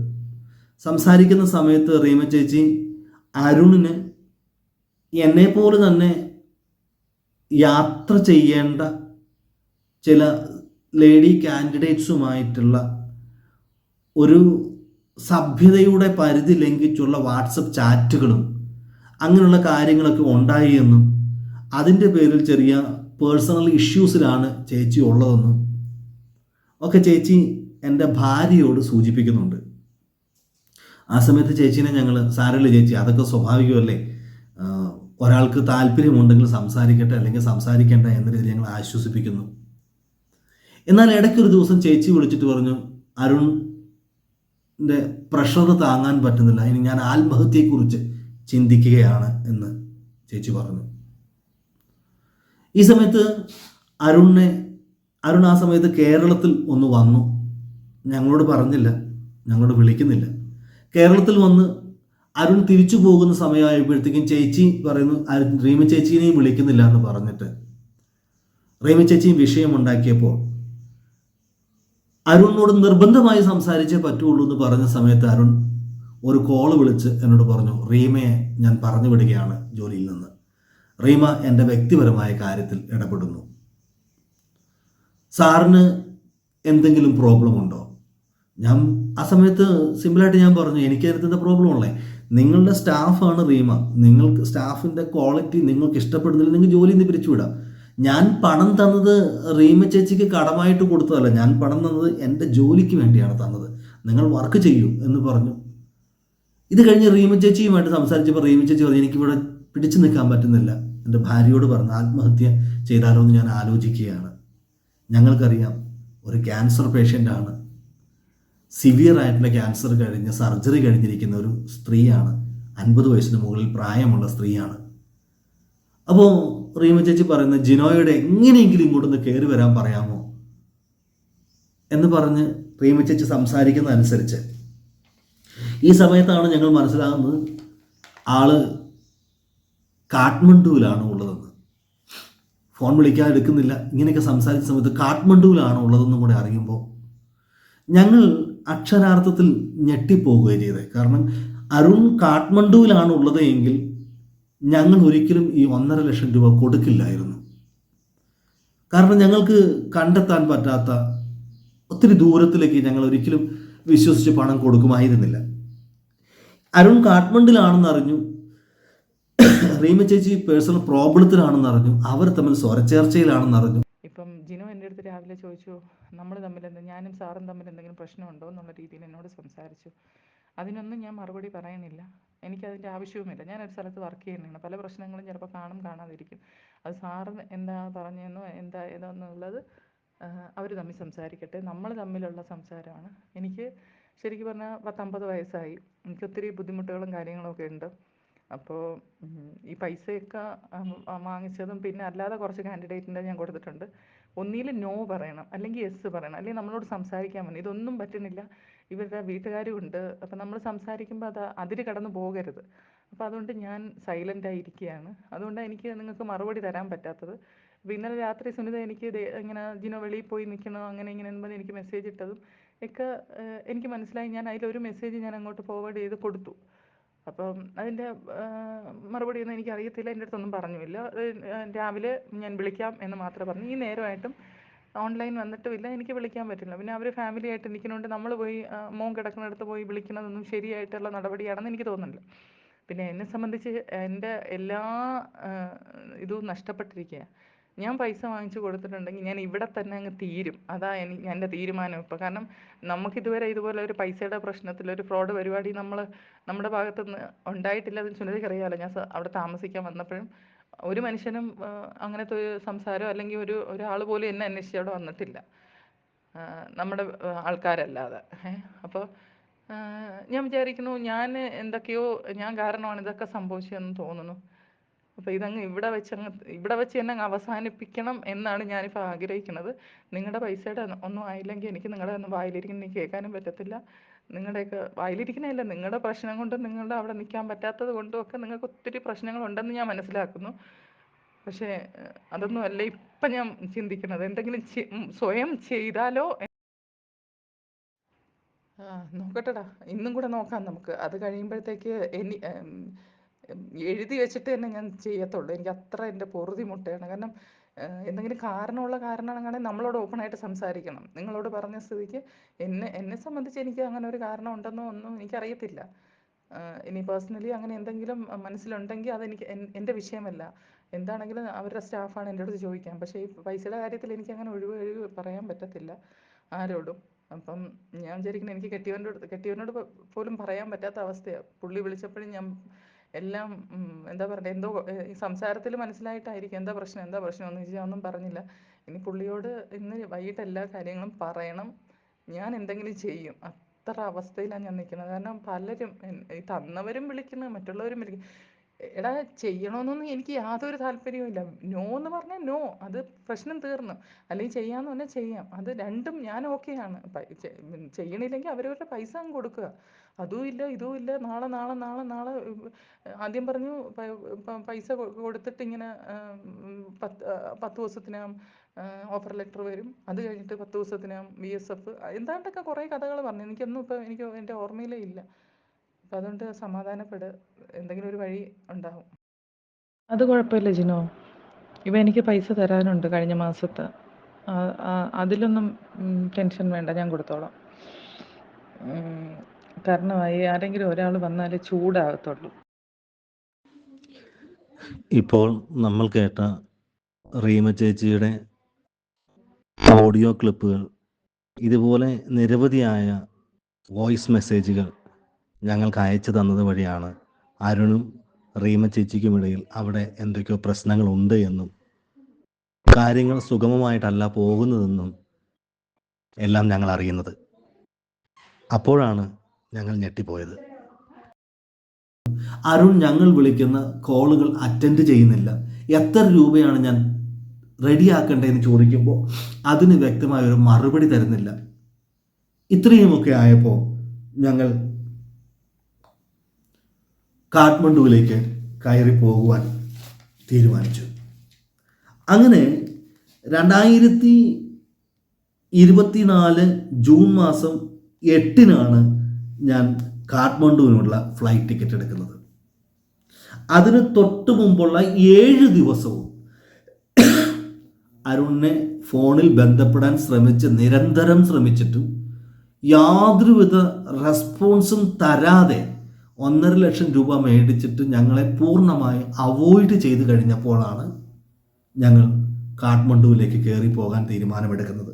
സംസാരിക്കുന്ന സമയത്ത് റീമ ചേച്ചി അരുണിന് എന്നെപ്പോലെ തന്നെ യാത്ര ചെയ്യേണ്ട ചില ലേഡി കാൻഡിഡേറ്റ്സുമായിട്ടുള്ള ഒരു സഭ്യതയുടെ പരിധി ലംഘിച്ചുള്ള വാട്സപ്പ് ചാറ്റുകളും അങ്ങനെയുള്ള കാര്യങ്ങളൊക്കെ ഉണ്ടായി എന്നും അതിൻ്റെ പേരിൽ ചെറിയ പേഴ്സണൽ ഇഷ്യൂസിലാണ് ചേച്ചി ഉള്ളതെന്നും ഒക്കെ ചേച്ചി എൻ്റെ ഭാര്യയോട് സൂചിപ്പിക്കുന്നുണ്ട്. ആ സമയത്ത് ചേച്ചീനെ ഞങ്ങൾ സാരമില്ല ചേച്ചി, അതൊക്കെ സ്വാഭാവികമല്ലേ, ഒരാൾക്ക് താല്പര്യമുണ്ടെങ്കിൽ സംസാരിക്കട്ടെ, അല്ലെങ്കിൽ സംസാരിക്കേണ്ട എന്ന രീതിയിൽ ഞങ്ങൾ ആശ്വസിപ്പിക്കുന്നു. എന്നാൽ ഇടയ്ക്കൊരു ദിവസം ചേച്ചി വിളിച്ചിട്ട് പറഞ്ഞു, അരുണിൻ്റെ പ്രഷർ താങ്ങാൻ പറ്റുന്നില്ല, ഇനി ഞാൻ ആത്മഹത്യയെക്കുറിച്ച് ചിന്തിക്കുകയാണ് എന്ന് ചേച്ചി പറഞ്ഞു. ഈ സമയത്ത് അരുൺ ആ സമയത്ത് കേരളത്തിൽ ഒന്ന് വന്നു. ഞങ്ങളോട് പറഞ്ഞില്ല, ഞങ്ങളോട് വിളിക്കുന്നില്ല. കേരളത്തിൽ വന്ന് അരുൺ തിരിച്ചു പോകുന്ന സമയമായപ്പോഴത്തേക്കും ചേച്ചി പറയുന്നു റീമ ചേച്ചീനെയും വിളിക്കുന്നില്ല എന്ന് പറഞ്ഞിട്ട് റീമ ചേച്ചിയും വിഷയമുണ്ടാക്കിയപ്പോൾ അരുണിനോട് നിർബന്ധമായി സംസാരിച്ചേ പറ്റുള്ളൂ എന്ന് പറഞ്ഞ സമയത്ത് അരുൺ ഒരു കോള് വിളിച്ച് എന്നോട് പറഞ്ഞു, റീമയെ ഞാൻ പറഞ്ഞു വിടുകയാണ് ജോലിയിൽ നിന്ന്. റീമ എൻ്റെ വ്യക്തിപരമായ കാര്യത്തിൽ ഇടപെടുന്നു. സാറിന് എന്തെങ്കിലും പ്രോബ്ലം ഉണ്ടോ? ഞാൻ ആ സമയത്ത് സിമ്പിളായിട്ട് ഞാൻ പറഞ്ഞു, എനിക്ക് അതിനകത്ത് പ്രോബ്ലം ഉള്ളേ, നിങ്ങളുടെ സ്റ്റാഫാണ് റീമ, നിങ്ങൾക്ക് സ്റ്റാഫിൻ്റെ ക്വാളിറ്റി നിങ്ങൾക്ക് ഇഷ്ടപ്പെടുന്നില്ല, നിങ്ങൾക്ക് ജോലിയിൽ നിന്ന് പിരിച്ചുവിടാം. ഞാൻ പണം തന്നത് റീമ ചേച്ചിക്ക് കടമായിട്ട് കൊടുത്തതല്ല, ഞാൻ പണം തന്നത് എൻ്റെ ജോലിക്ക് വേണ്ടിയാണ് തന്നത്, നിങ്ങൾ വർക്ക് ചെയ്യൂ എന്ന് പറഞ്ഞു. ഇത് കഴിഞ്ഞ് റീമ ചേച്ചിയുമായിട്ട് സംസാരിച്ചപ്പോൾ റീമ ചേച്ചി പറഞ്ഞു, എനിക്കിവിടെ പിടിച്ചു നിൽക്കാൻ പറ്റുന്നില്ല, എൻ്റെ ഭാര്യയോട് പറഞ്ഞു ആത്മഹത്യ ചെയ്താലോ എന്ന് ഞാൻ ആലോചിക്കുകയാണ്. ഞങ്ങൾക്കറിയാം ഒരു ക്യാൻസർ പേഷ്യൻ്റാണ്, സിവിയർ ആയിട്ടുള്ള ക്യാൻസർ കഴിഞ്ഞ് സർജറി കഴിഞ്ഞിരിക്കുന്ന ഒരു സ്ത്രീയാണ്, 50 വയസ്സിന് മുകളിൽ പ്രായമുള്ള സ്ത്രീയാണ്. അപ്പോൾ റീമ ചേച്ചി പറയുന്നത് ജിനോയോട് എങ്ങനെയെങ്കിലും ഇങ്ങോട്ടൊന്ന് കയറി വരാൻ പറയാമോ എന്ന് പറഞ്ഞ് റീമ ചേച്ചി സംസാരിക്കുന്നതനുസരിച്ച് ഈ സമയത്താണ് ഞങ്ങൾ മനസ്സിലാകുന്നത് ആള് കാഠ്മണ്ഡുവിലാണ് ഉള്ളതെന്ന്, ഫോൺ വിളിക്കാൻ എടുക്കുന്നില്ല, ഇങ്ങനെയൊക്കെ സംസാരിച്ച സമയത്ത് കാഠ്മണ്ഡുവിലാണ് ഉള്ളതെന്നും കൂടെ അറിയുമ്പോൾ ഞങ്ങൾ അക്ഷരാർത്ഥത്തിൽ ഞെട്ടിപ്പോവുകയും ചെയ്തത്. കാരണം അരുൺ കാഠ്മണ്ഡുവിലാണ് ഉള്ളത് എങ്കിൽ ഞങ്ങൾ ഒരിക്കലും ഈ 1,50,000 രൂപ കൊടുക്കില്ലായിരുന്നു. കാരണം ഞങ്ങൾക്ക് കണ്ടെത്താൻ പറ്റാത്ത ഒത്തിരി ദൂരത്തിലേക്ക് ഞങ്ങൾ ഒരിക്കലും വിശ്വസിച്ച് പണം കൊടുക്കുമായിരുന്നില്ല. അരുൺ കാഠ്മണ്ഡിലാണെന്ന് അറിഞ്ഞു, റീമ ചേച്ചി പേഴ്സണൽ പ്രോബ്ലത്തിലാണെന്ന് അറിഞ്ഞു, അവർ തമ്മിൽ സ്വരച്ചേർച്ചയിലാണെന്ന് അറിഞ്ഞു. ഇപ്പം ജിനു എൻ്റെ അടുത്ത് രാവിലെ ചോദിച്ചു, നമ്മൾ തമ്മിൽ ഞാനും സാറും തമ്മിൽ എന്തെങ്കിലും പ്രശ്നമുണ്ടോ എന്നുള്ള രീതിയിൽ എന്നോട് സംസാരിച്ചു. അതിനൊന്നും ഞാൻ മറുപടി പറയുന്നില്ല, എനിക്കതിൻ്റെ ആവശ്യവുമില്ല. ഞാനൊരു സ്ഥലത്ത് വർക്ക് ചെയ്യുന്നതാണ്, പല പ്രശ്നങ്ങളും ചിലപ്പോൾ കാണാതിരിക്കും. അത് സാറ് എന്താ പറഞ്ഞതെന്നോ എന്താ ഏതാണെന്നുള്ളത് അവർ തമ്മിൽ സംസാരിക്കട്ടെ. നമ്മൾ തമ്മിലുള്ള സംസാരമാണ്. എനിക്ക് ശരിക്കും പറഞ്ഞാൽ 50 വയസ്സായി, എനിക്ക് ഒത്തിരി ബുദ്ധിമുട്ടുകളും കാര്യങ്ങളൊക്കെ ഉണ്ട്. അപ്പോൾ ഈ പൈസയൊക്കെ വാങ്ങിച്ചതും പിന്നെ അല്ലാതെ കുറച്ച് കാൻഡിഡേറ്റിൻ്റെ ഞാൻ കൊടുത്തിട്ടുണ്ട്. ഒന്നിൽ നോ പറയണം, അല്ലെങ്കിൽ യെസ് പറയണം, അല്ലെങ്കിൽ നമ്മളോട് സംസാരിക്കാൻ വേണ്ടി. ഇതൊന്നും പറ്റുന്നില്ല, ഇവരുടെ വീട്ടുകാരും ഉണ്ട്. അപ്പം നമ്മൾ സംസാരിക്കുമ്പോൾ അത് അതിര് കടന്ന് പോകരുത്. അപ്പോൾ അതുകൊണ്ട് ഞാൻ സൈലൻ്റായി ഇരിക്കുകയാണ്. അതുകൊണ്ടാണ് എനിക്ക് നിങ്ങൾക്ക് മറുപടി തരാൻ പറ്റാത്തത്. അപ്പോൾ ഇന്നലെ രാത്രി സുനിത എനിക്ക് ഇങ്ങനെ ജിനോ വെളിയിൽ പോയി നിൽക്കണോ അങ്ങനെ ഇങ്ങനെ എന്ന് പറഞ്ഞ് എനിക്ക് മെസ്സേജ് ഇട്ടതും ഒക്കെ എനിക്ക് മനസ്സിലായി. ഞാൻ അതിലൊരു മെസ്സേജ് ഞാൻ അങ്ങോട്ട് ഫോർവേഡ് ചെയ്ത് കൊടുത്തു. അപ്പം അതിൻ്റെ മറുപടിയൊന്നും എനിക്കറിയത്തില്ല, എൻ്റെ അടുത്തൊന്നും പറഞ്ഞുമില്ല. രാവിലെ ഞാൻ വിളിക്കാം എന്ന് മാത്രമേ പറഞ്ഞു. ഈ നേരമായിട്ടും ഓൺലൈൻ വന്നിട്ടുമില്ല, എനിക്ക് വിളിക്കാൻ പറ്റില്ല. പിന്നെ അവർ ഫാമിലി ആയിട്ട് നിൽക്കുന്നതുകൊണ്ട് നമ്മൾ പോയി മോൻ കിടക്കുന്നിടത്ത് പോയി വിളിക്കുന്നതൊന്നും ശരിയായിട്ടുള്ള നടപടിയാണെന്ന് എനിക്ക് തോന്നുന്നില്ല. പിന്നെ എന്നെ സംബന്ധിച്ച് എൻ്റെ എല്ലാ ഇതും നഷ്ടപ്പെട്ടിരിക്കുക. ഞാൻ പൈസ വാങ്ങിച്ചു കൊടുത്തിട്ടുണ്ടെങ്കിൽ ഞാൻ ഇവിടെ തന്നെ അങ്ങ് തീരും. അതാ എൻ്റെ തീരുമാനം ഇപ്പോൾ. കാരണം നമുക്കിതുവരെ ഇതുപോലെ ഒരു പൈസയുടെ പ്രശ്നത്തിൽ ഒരു ഫ്രോഡ് പരിപാടി നമ്മുടെ ഭാഗത്തുനിന്ന് ഉണ്ടായിട്ടില്ല. അത് സുനിതയ്ക്ക് അറിയാമല്ലോ. ഞാൻ അവിടെ താമസിക്കാൻ വന്നപ്പോഴും ഒരു മനുഷ്യനും അങ്ങനത്തെ ഒരു സംസാരം അല്ലെങ്കിൽ ഒരാൾ പോലും എന്നെ അന്വേഷിച്ച് അവിടെ വന്നിട്ടില്ല, നമ്മുടെ ആൾക്കാരല്ലാതെ. അപ്പോൾ ഞാൻ വിചാരിക്കുന്നു എന്തൊക്കെയോ ഞാൻ കാരണമാണ് ഇതൊക്കെ സംഭവിച്ചതെന്ന് തോന്നുന്നു. അപ്പോൾ ഇതങ്ങ് ഇവിടെ വെച്ച് തന്നെ അങ്ങ് അവസാനിപ്പിക്കണം എന്നാണ് ഞാനിപ്പോൾ ആഗ്രഹിക്കുന്നത്. നിങ്ങളുടെ പൈസയുടെ ഒന്നും ആയില്ലെങ്കിൽ എനിക്ക് നിങ്ങളുടെ ഒന്നും വായിലിരിക്കുന്ന കേൾക്കാനും പറ്റത്തില്ല. നിങ്ങളുടെയൊക്കെ വായിലിരിക്കുന്നതല്ല, നിങ്ങളുടെ പ്രശ്നം കൊണ്ടും നിങ്ങളുടെ അവിടെ നിൽക്കാൻ പറ്റാത്തത് കൊണ്ടും ഒക്കെ നിങ്ങൾക്ക് ഒത്തിരി പ്രശ്നങ്ങളുണ്ടെന്ന് ഞാൻ മനസ്സിലാക്കുന്നു. പക്ഷേ അതൊന്നും അല്ല ഇപ്പം ഞാൻ ചിന്തിക്കുന്നത്. എന്തെങ്കിലും സ്വയം ചെയ്താലോ. നോക്കട്ടെടാ, ഇന്നും കൂടെ നോക്കാം നമുക്ക്. അത് കഴിയുമ്പോഴത്തേക്ക് എഴുതി വെച്ചിട്ട് തന്നെ ഞാൻ ചെയ്യത്തുള്ളൂ. എനിക്ക് അത്ര എൻ്റെ പൊറുതി മുട്ടയാണ്. കാരണം എന്തെങ്കിലും കാരണമാണെങ്കിൽ നമ്മളോട് ഓപ്പണായിട്ട് സംസാരിക്കണം. നിങ്ങളോട് പറഞ്ഞ സ്ഥിതിക്ക് എന്നെ സംബന്ധിച്ച് എനിക്ക് അങ്ങനെ ഒരു കാരണം ഉണ്ടെന്നോ ഒന്നും എനിക്കറിയത്തില്ല. ഇനി പേഴ്സണലി അങ്ങനെ എന്തെങ്കിലും മനസ്സിലുണ്ടെങ്കിൽ അതെനിക്ക് എൻ്റെ വിഷയമല്ല. എന്താണെങ്കിലും അവരുടെ സ്റ്റാഫാണ്, എൻ്റെ അടുത്ത് ചോദിക്കാം. പക്ഷേ ഈ പൈസയുടെ കാര്യത്തിൽ എനിക്ക് അങ്ങനെ ഒഴിവ് പറയാൻ പറ്റത്തില്ല ആരോടും. അപ്പം ഞാൻ വിചാരിക്കുന്നത് എനിക്ക് കെട്ടിയവനോട് പോലും പറയാൻ പറ്റാത്ത അവസ്ഥയാണ്. പുള്ളി വിളിച്ചപ്പോഴും ഞാൻ എല്ലാം എന്താ പറയുക, എന്തോ ഈ സംസാരത്തിൽ മനസ്സിലായിട്ടായിരിക്കും എന്താ പ്രശ്നം എന്ന് ചോദിച്ചാൽ ഒന്നും പറഞ്ഞില്ല. ഇനി പുള്ളിയോട് ഇന്ന് വൈകിട്ട് എല്ലാ കാര്യങ്ങളും പറയണം. ഞാൻ എന്തെങ്കിലും ചെയ്യും, അത്ര അവസ്ഥയിലാണ് ഞാൻ നിൽക്കുന്നത്. കാരണം പലരും ഈ തന്നവരും വിളിക്കുന്നു, മറ്റുള്ളവരും വിളിക്കും. എടാ, ചെയ്യണമെന്നൊന്നും എനിക്ക് യാതൊരു താല്പര്യവുമില്ല. നോ എന്ന് പറഞ്ഞാൽ നോ, അത് പ്രശ്നം തീർന്നു. അല്ലെങ്കിൽ ചെയ്യാമെന്ന് പറഞ്ഞാൽ ചെയ്യാം. അത് രണ്ടും ഞാൻ ഓക്കെയാണ്. ചെയ്യണില്ലെങ്കിൽ അവരവരുടെ പൈസ അങ്ങ് കൊടുക്കുക. അതും ഇല്ല ഇതും ഇല്ല. നാളെ നാളെ നാളെ നാളെ ആദ്യം പറഞ്ഞു പൈസ കൊടുത്തിട്ട് ഇങ്ങനെ 10 ദിവസത്തിനകം ഓഫർ ലെറ്റർ വരും, അത് കഴിഞ്ഞിട്ട് 10 ദിവസത്തിനകം VSF എന്താണ്ടൊക്കെ കുറേ കഥകൾ പറഞ്ഞു. എനിക്കൊന്നും ഇപ്പോൾ എൻ്റെ ഓർമ്മയിലേ ഇല്ല. അപ്പം അതുകൊണ്ട് സമാധാനപ്പെട്, എന്തെങ്കിലും ഒരു വഴി ഉണ്ടാവും. അത് കുഴപ്പമില്ല ജിനോ, എനിക്ക് പൈസ തരാനുണ്ട് കഴിഞ്ഞ മാസത്തെ. അതിലൊന്നും ടെൻഷൻ വേണ്ട, ഞാൻ കൊടുത്തോളാം. കാരണം ആരെങ്കിലും ഒരാൾ വന്നാലേ ചൂടാകത്തുള്ളൂ. ഇപ്പോൾ നമ്മൾ കേട്ട റീമ ചേച്ചിയുടെ ഓഡിയോ ക്ലിപ്പുകൾ, ഇതുപോലെ നിരവധിയായ വോയിസ് മെസ്സേജുകൾ ഞങ്ങൾക്ക് അയച്ചു തന്നത് വഴിയാണ് അരുണും റീമ ചേച്ചിക്കുമിടയിൽ അവിടെ എന്തൊക്കെയോ പ്രശ്നങ്ങളുണ്ട് എന്നും കാര്യങ്ങൾ സുഗമമായിട്ടല്ല പോകുന്നതെന്നും എല്ലാം ഞങ്ങൾ അറിയുന്നത്. അപ്പോഴാണ് ഞങ്ങൾ ഞെട്ടിപ്പോയത്. അരുൺ ഞങ്ങൾ വിളിക്കുന്ന കോളുകൾ അറ്റൻഡ് ചെയ്യുന്നില്ല. എത്ര രൂപയാണ് ഞാൻ റെഡിയാക്കേണ്ടതെന്ന് ചോദിക്കുമ്പോൾ അതിന് വ്യക്തമായൊരു മറുപടി തരുന്നില്ല. ഇത്രയുമൊക്കെ ആയപ്പോൾ ഞങ്ങൾ കാഠ്മണ്ഡുവിലേക്ക് കയറി പോകുവാൻ തീരുമാനിച്ചു. അങ്ങനെ 2024 ജൂൺ മാസം 8-നാണ് ഞാൻ കാഠ്മണ്ഡുവിനുള്ള ഫ്ലൈറ്റ് ടിക്കറ്റ് എടുക്കുന്നത്. അതിന് തൊട്ട് മുമ്പുള്ള 7 ദിവസവും അരുണിനെ ഫോണിൽ ബന്ധപ്പെടാൻ നിരന്തരം ശ്രമിച്ചിട്ടും യാതൊരുവിധ റെസ്പോൺസും തരാതെ 1.5 ലക്ഷം രൂപ മേടിച്ചിട്ട് ഞങ്ങളെ പൂർണ്ണമായി അവോയ്ഡ് ചെയ്ത് കഴിഞ്ഞപ്പോഴാണ് ഞങ്ങൾ കാഠ്മണ്ഡുവിലേക്ക് കയറി പോകാൻ തീരുമാനമെടുക്കുന്നത്.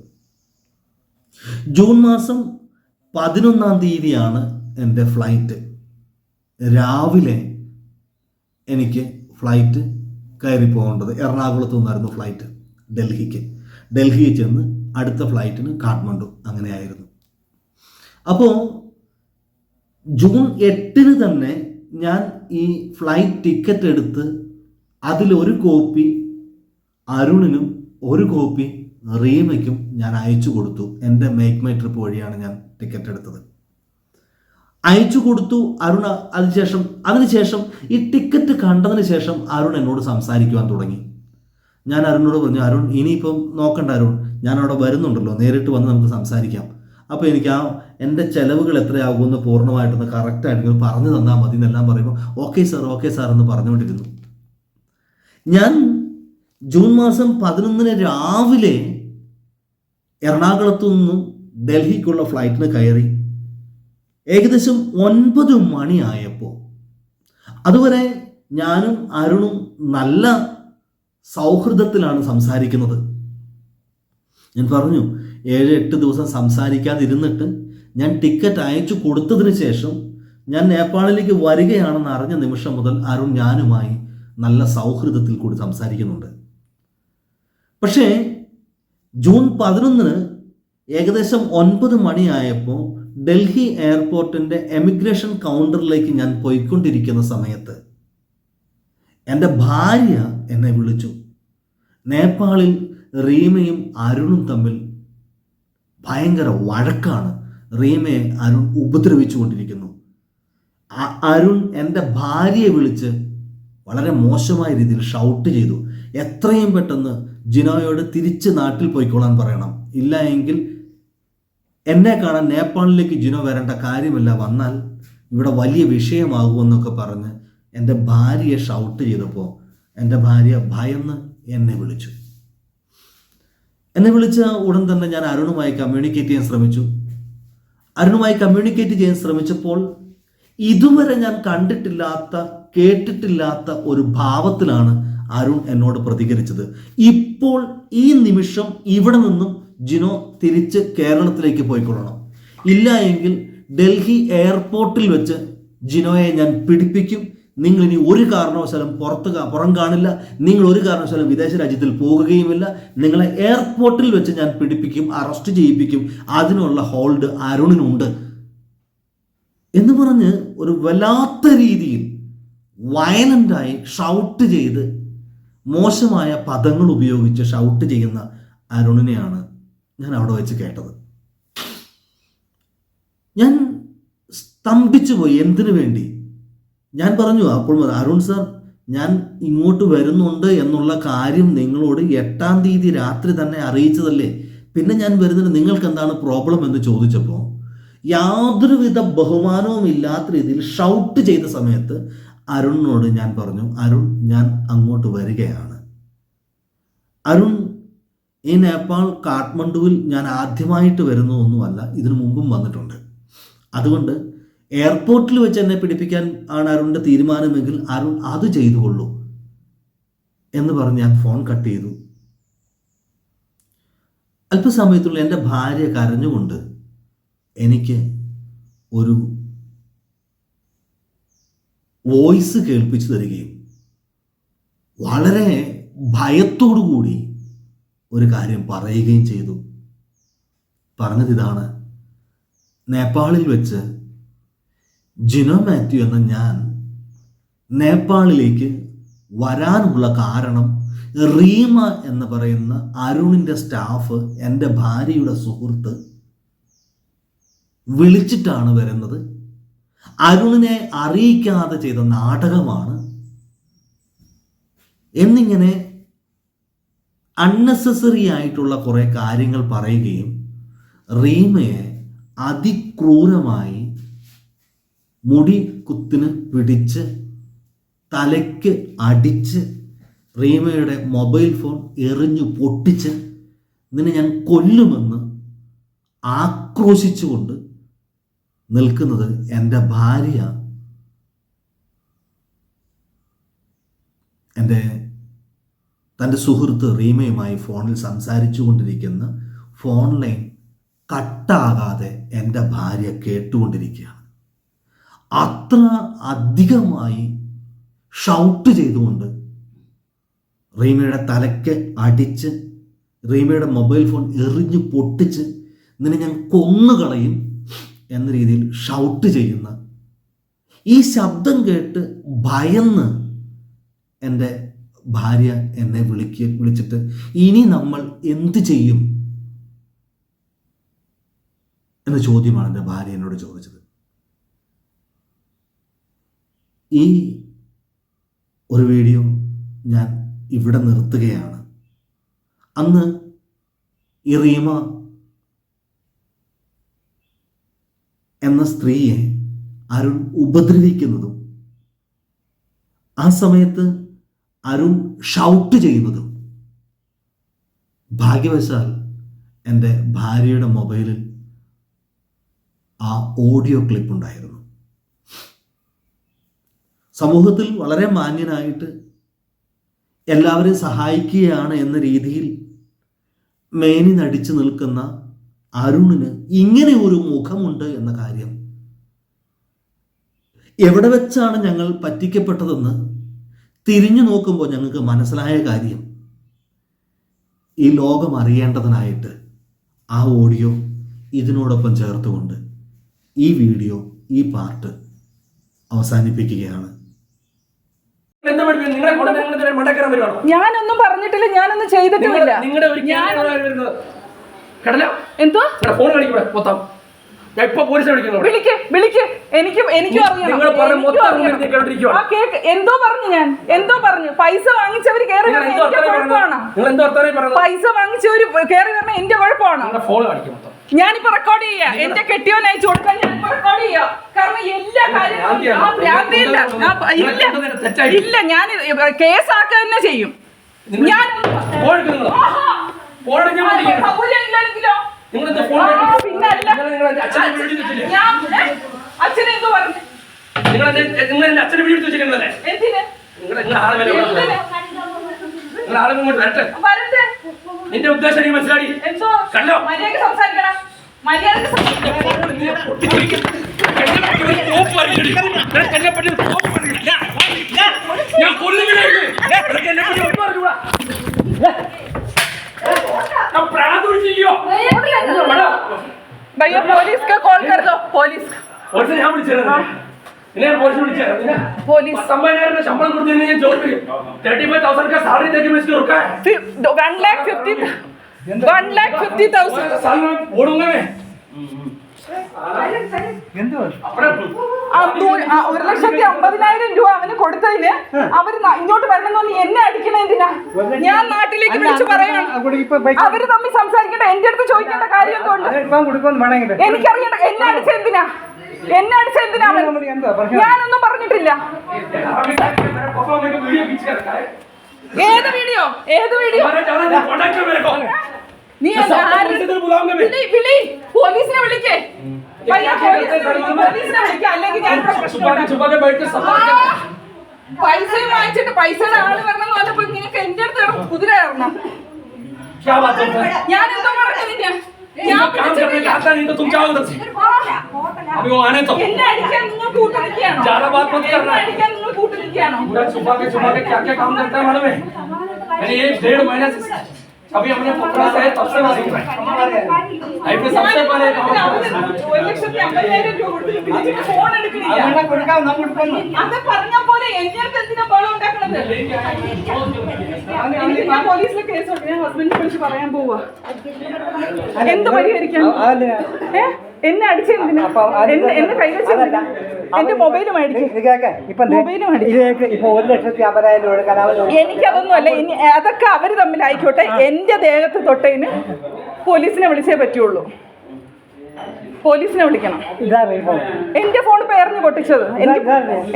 ജൂൺ മാസം 11-ാം തീയതിയാണ് എൻ്റെ ഫ്ലൈറ്റ്. രാവിലെ എനിക്ക് ഫ്ലൈറ്റ് കയറി പോകേണ്ടത്. എറണാകുളത്തു നിന്നായിരുന്നു ഫ്ലൈറ്റ് ഡൽഹിയിൽ ചെന്ന് അടുത്ത ഫ്ലൈറ്റിന് കാഠ്മണ്ഡു, അങ്ങനെയായിരുന്നു. അപ്പോൾ ജൂൺ 8-ന് തന്നെ ഞാൻ ഈ ഫ്ലൈറ്റ് ടിക്കറ്റ് എടുത്ത് അതിലൊരു കോപ്പി അരുണിനും ഒരു കോപ്പി റീമയ്ക്കും ഞാൻ അയച്ചു കൊടുത്തു. എൻ്റെ മേക്ക് മൈ ട്രിപ്പ് വഴിയാണ് ഞാൻ ടിക്കറ്റ് എടുത്തത്. അയച്ചു കൊടുത്തു. അരുൺ അതിനുശേഷം ഈ ടിക്കറ്റ് കണ്ടതിന് ശേഷം അരുൺ എന്നോട് സംസാരിക്കുവാൻ തുടങ്ങി. ഞാൻ അരുണിനോട് പറഞ്ഞു, അരുൺ ഇനിയിപ്പം നോക്കണ്ട അരുൺ, ഞാൻ അവിടെ വരുന്നുണ്ടല്ലോ, നേരിട്ട് വന്ന് നമുക്ക് സംസാരിക്കാം. അപ്പോൾ എനിക്ക് എൻ്റെ ചിലവുകൾ എത്രയാകുമെന്ന് പൂർണ്ണമായിട്ടൊന്ന് കറക്റ്റായിട്ട് പറഞ്ഞു തന്നാൽ മതി എന്നെല്ലാം പറയുമ്പോൾ ഓക്കെ സാർ എന്ന് പറഞ്ഞുകൊണ്ടിരുന്നു. ഞാൻ ജൂൺ മാസം 11-ന് രാവിലെ എറണാകുളത്തു നിന്നും ഡൽഹിക്കുള്ള ഫ്ലൈറ്റിന് കയറി. ഏകദേശം 9 മണിയായപ്പോൾ, അതുവരെ ഞാനും അരുണും നല്ല സൗഹൃദത്തിലാണ് സംസാരിക്കുന്നത്. ഞാൻ പറഞ്ഞു 7-8 ദിവസം സംസാരിക്കാതിരുന്നിട്ട് ഞാൻ ടിക്കറ്റ് അയച്ചു കൊടുത്തതിന് ശേഷം ഞാൻ നേപ്പാളിലേക്ക് വരികയാണെന്ന് അറിഞ്ഞ നിമിഷം മുതൽ അരുൺ ഞാനുമായി നല്ല സൗഹൃദത്തിൽ കൂടി സംസാരിക്കുന്നുണ്ട്. പക്ഷേ ജൂൺ 11-ന് ഏകദേശം 9 മണിയായപ്പോൾ ഡൽഹി എയർപോർട്ടിൻ്റെ എമിഗ്രേഷൻ കൗണ്ടറിലേക്ക് ഞാൻ പോയിക്കൊണ്ടിരിക്കുന്ന സമയത്ത് എൻ്റെ ഭാര്യ എന്നെ വിളിച്ചു. നേപ്പാളിൽ റീമയും അരുണും തമ്മിൽ ഭയങ്കര വഴക്കാണ്. റീമയെ അരുൺ ഉപദ്രവിച്ചു കൊണ്ടിരിക്കുന്നു. അരുൺ എൻ്റെ ഭാര്യയെ വിളിച്ച് വളരെ മോശമായ രീതിയിൽ ഷൗട്ട് ചെയ്തു. എത്രയും പെട്ടെന്ന് ജിനോയോട് തിരിച്ച് നാട്ടിൽ പോയിക്കൊള്ളാൻ പറയണം, ഇല്ല എങ്കിൽ എന്നെ കാണാൻ നേപ്പാളിലേക്ക് ജിനോ വരേണ്ട കാര്യമില്ല, വന്നാൽ ഇവിടെ വലിയ വിഷയമാകുമെന്നൊക്കെ പറഞ്ഞ് എൻ്റെ ഭാര്യയെ ഷൗട്ട് ചെയ്തപ്പോൾ എൻ്റെ ഭാര്യ ഭയന്ന് എന്നെ വിളിച്ചു. എന്നെ വിളിച്ച ഉടൻ തന്നെ ഞാൻ അരുണുമായി കമ്മ്യൂണിക്കേറ്റ് ചെയ്യാൻ ശ്രമിച്ചപ്പോൾ ഇതുവരെ ഞാൻ കണ്ടിട്ടില്ലാത്ത കേട്ടിട്ടില്ലാത്ത ഒരു ഭാവത്തിലാണ് അരുൺ എന്നോട് പ്രതികരിച്ചത്. ഇപ്പോൾ ഈ നിമിഷം ഇവിടെ നിന്നും ജിനോ തിരിച്ച് കേരളത്തിലേക്ക് പോയിക്കൊള്ളണം, ഇല്ല എങ്കിൽ ഡൽഹി എയർപോർട്ടിൽ വെച്ച് ജിനോയെ ഞാൻ പിടിപ്പിക്കും. നിങ്ങൾ ഇനി ഒരു കാരണവശാലും പുറം കാണില്ല, നിങ്ങൾ ഒരു കാരണവശാലും വിദേശ രാജ്യത്തിൽ പോകുകയുമില്ല, നിങ്ങളെ എയർപോർട്ടിൽ വെച്ച് ഞാൻ പിടിപ്പിക്കും, അറസ്റ്റ് ചെയ്യിപ്പിക്കും, അതിനുള്ള ഹോൾഡ് അരുണിനുണ്ട് എന്ന് പറഞ്ഞ് ഒരു വല്ലാത്ത രീതിയിൽ വയലൻ്റായി ഷൗട്ട് ചെയ്ത് മോശമായ പദങ്ങൾ ഉപയോഗിച്ച് ഷൗട്ട് ചെയ്യുന്ന അരുണിനെയാണ് ഞാൻ അവിടെ വെച്ച് കേട്ടത്. ഞാൻ സ്തംഭിച്ചു പോയി. എന്തിനു വേണ്ടി? ഞാൻ പറഞ്ഞു അപ്പോൾ, അരുൺ സാർ, ഞാൻ ഇങ്ങോട്ട് വരുന്നുണ്ട് എന്നുള്ള കാര്യം നിങ്ങളോട് 8-ാം തീയതി രാത്രി തന്നെ അറിയിച്ചതല്ലേ, പിന്നെ ഞാൻ വരുന്നതിന് നിങ്ങൾക്ക് എന്താണ് പ്രോബ്ലം എന്ന് ചോദിച്ചപ്പോൾ യാതൊരുവിധ ബഹുമാനവും ഇല്ലാത്ത രീതിയിൽ ഷൗട്ട് ചെയ്ത സമയത്ത് അരുണിനോട് ഞാൻ പറഞ്ഞു, അരുൺ ഞാൻ അങ്ങോട്ട് വരികയാണ്. അരുൺ, ഈ നേപ്പാൾ കാഠ്മണ്ഡുവിൽ ഞാൻ ആദ്യമായിട്ട് വരുന്നതൊന്നുമല്ല, ഇതിനു മുമ്പും വന്നിട്ടുണ്ട്. അതുകൊണ്ട് എയർപോർട്ടിൽ വെച്ച് എന്നെ പിടിപ്പിക്കാൻ ആണ് അരുണിൻ്റെ തീരുമാനമെങ്കിൽ അരുൺ അത് ചെയ്തുകൊള്ളൂ എന്ന് പറഞ്ഞ് ഞാൻ ഫോൺ കട്ട് ചെയ്തു. അല്പസമയത്തുള്ള എൻ്റെ ഭാര്യ കരഞ്ഞുകൊണ്ട് എനിക്ക് ഒരു വോയിസ് കേൾപ്പിച്ചു തരികയും വളരെ ഭയത്തോടു കൂടി ഒരു കാര്യം പറയുകയും ചെയ്തു. പറഞ്ഞതിതാണ്, നേപ്പാളിൽ വെച്ച് ജിനോ മാത്യു എന്ന ഞാൻ നേപ്പാളിലേക്ക് വരാനുള്ള കാരണം റീമ എന്ന് പറയുന്ന അരുണിൻ്റെ സ്റ്റാഫ്, എൻ്റെ ഭാര്യയുടെ സുഹൃത്ത് വിളിച്ചിട്ടാണ് വരുന്നത്. അരുണിനെ അറിയിക്കാതെ ചെയ്ത നാടകമാണ് എന്നിങ്ങനെ അൺനെസസറി ആയിട്ടുള്ള കുറേ കാര്യങ്ങൾ പറയുകയും റീമയെ അതിക്രൂരമായി മുടി കുത്തിന് പിടിച്ച് തലയ്ക്ക് അടിച്ച് റീമയുടെ മൊബൈൽ ഫോൺ എറിഞ്ഞു പൊട്ടിച്ച് നിന്നെ ഞാൻ കൊല്ലുമെന്ന് ആക്രോശിച്ചുകൊണ്ട് നിൽക്കുന്നത് എൻ്റെ ഭാര്യ തൻ്റെ സുഹൃത്ത് റീമയുമായി ഫോണിൽ സംസാരിച്ചു കൊണ്ടിരിക്കുന്ന ഫോൺ ലൈൻ കട്ടാകാതെ എൻ്റെ ഭാര്യ കേട്ടുകൊണ്ടിരിക്കുകയാണ്. അത്ര അധികമായി ഷൗട്ട് ചെയ്തുകൊണ്ട് റീമയുടെ തലയ്ക്ക് അടിച്ച് റീമയുടെ മൊബൈൽ ഫോൺ എറിഞ്ഞു പൊട്ടിച്ച് നിന്നെ ഞാൻ കൊന്നുകളയും എന്ന രീതിയിൽ ഷൗട്ട് ചെയ്യുന്ന ഈ ശബ്ദം കേട്ട് ഭയന്ന് എൻ്റെ ഭാര്യ എന്നെ വിളിച്ചിട്ട് ഇനി നമ്മൾ എന്ത് ചെയ്യും എന്ന ചോദ്യമാണ് എൻ്റെ ഭാര്യ എന്നോട് ചോദിച്ചത്. ഈ ഒരു വീഡിയോ ഞാൻ ഇവിടെ നിർത്തുകയാണ്. അന്ന് ഈ റീമ എന്ന സ്ത്രീയെ അരുൺ ഉപദ്രവിക്കുന്നതും ആ സമയത്ത് അരുൺ ഷൗട്ട് ചെയ്യുന്നതും ഭാഗ്യവശാൽ എൻ്റെ ഭാര്യയുടെ മൊബൈലിൽ ആ ഓഡിയോ ക്ലിപ്പ് ഉണ്ടായിരുന്നു. സമൂഹത്തിൽ വളരെ മാന്യനായിട്ട് എല്ലാവരെയും സഹായിക്കുകയാണ് എന്ന രീതിയിൽ മേനി നടിച്ചു നിൽക്കുന്ന അരുണിന് ഇങ്ങനെ ഒരു മുഖമുണ്ട് എന്ന കാര്യം എവിടെ വെച്ചാണ് ഞങ്ങൾ പറ്റിക്കപ്പെട്ടതെന്ന് തിരിഞ്ഞു നോക്കുമ്പോൾ ഞങ്ങൾക്ക് മനസ്സിലായ കാര്യം ഈ ലോകം അറിയേണ്ടതിനായിട്ട് ആ ഓഡിയോ ഇതിനോടൊപ്പം ചേർത്തുകൊണ്ട് ഈ വീഡിയോ ഈ പാർട്ട് അവസാനിപ്പിക്കുകയാണ്. ഞാനൊന്നും പറഞ്ഞിട്ടില്ല, ഞാനൊന്നും ചെയ്തിട്ടുമില്ല. എന്തോ എന്തോ പറഞ്ഞു, ഞാൻ എന്തോ പറഞ്ഞു. പൈസ വാങ്ങിച്ചവര് കയറി കുഴപ്പമാണോ? പൈസ വാങ്ങിച്ചവര് കയറി വരണം എന്റെ കുഴപ്പമാണോ? ഞാനിപ്പോ റെക്കോർഡ് ചെയ്യാ, എന്റെ കെട്ടിയോൻ അയച്ചു കൊടുക്കാൻ ഞാനിപ്പോ റെക്കോർഡ് ചെയ്യാം. കാരണം എല്ലാ കാര്യങ്ങളും ഇല്ല, ഞാൻ കേസാക്കുക തന്നെ ചെയ്യും. ഞാൻ അച്ഛനെ എന്തോ പറഞ്ഞു. നിന്റെ ഉദ്ദേശം മനസ്സിലായി. കണ്ടോ മര്യാദ സംസാരിക്കണം, മര്യാദ भैया पुलिस का कॉल कर दो. पुलिस ഞാൻ വിളിച്ചിരുന്നു. पुलिस शंबल 35,000 का साड़ी देके मैं इसको रुका है. 1,50,000 साल में बोलूंगा मैं. 1,50,000 രൂപ അവന് കൊടുത്തതിന് അവര് ഇങ്ങോട്ട് വരണമെന്ന് എന്നെ അടിക്കണ എന്തിനാ? ഞാൻ നാട്ടിലേക്ക് വിളിച്ചു പറയണം. അവര് തമ്മിൽ സംസാരിക്കേണ്ട, എന്റെ അടുത്ത് ചോദിക്കേണ്ട കാര്യം എന്തുകൊണ്ട്? എനിക്കറിയണ്ട. എന്നെ അടിച്ചെന്തിനാ? എന്നെ അടിച്ചെന്തിനാ? ഞാനൊന്നും പറഞ്ഞിട്ടില്ല. ഏത് വീഡിയോ? ഏത് വീഡിയോ? നീ വിളി, പോലീസിനെ വിളിക്കേ. പൈസ വാങ്ങിച്ചിട്ട് പൈസയുടെ ആള് വരണം എന്ന് പറഞ്ഞപ്പോ നിനക്ക് എന്റെ അടുത്ത് കുതിര കയറണം. ഞാൻ എന്തോ പറഞ്ഞതിന്റെ എന്നെ അടിക്കാൻ നിങ്ങൾ കൂട്ടിരിക്കുകയാണോ? അടിക്കാൻ നിങ്ങൾ കൂട്ടിരിക്കുകയാണോ? अभी हमने पकड़ा है, तब से मालूम है. ऐसे सबसे पहले 1,50,000 രൂപ കൊടുത്തിട്ട് ഫോൺ എടുക്കണില്ല. അത് പറഞ്ഞ പോലെ എന്റെ അടുത്ത് എന്തിനാ ബഹളം ഉണ്ടാക്കണത്? ഞാൻ പോലീസിലെ കേസ് കൊടുക്കും. ഞാൻ ഹസ്ബൻഡിനെ വിളിച്ച് പറയാൻ പോവാ. എന്ത് പരിഹരിക്കാൻ? എന്നെ അടിച്ചെന്തിനാ? എന്നെ കൈവച്ചെന്തിനാ? എന്റെ മൊബൈൽ മേടിക്കും. എനിക്കതൊന്നും അല്ല. അതൊക്കെ അവര് തമ്മിലായിക്കോട്ടെ. എന്റെ ദേഹത്ത് തൊട്ടതിന് പോലീസിനെ വിളിച്ചേ പറ്റുള്ളൂ. പോലീസിനെ വിളിക്കണം. എന്റെ ഫോൺ ഇപ്പൊ എറിഞ്ഞു പൊട്ടിച്ചത്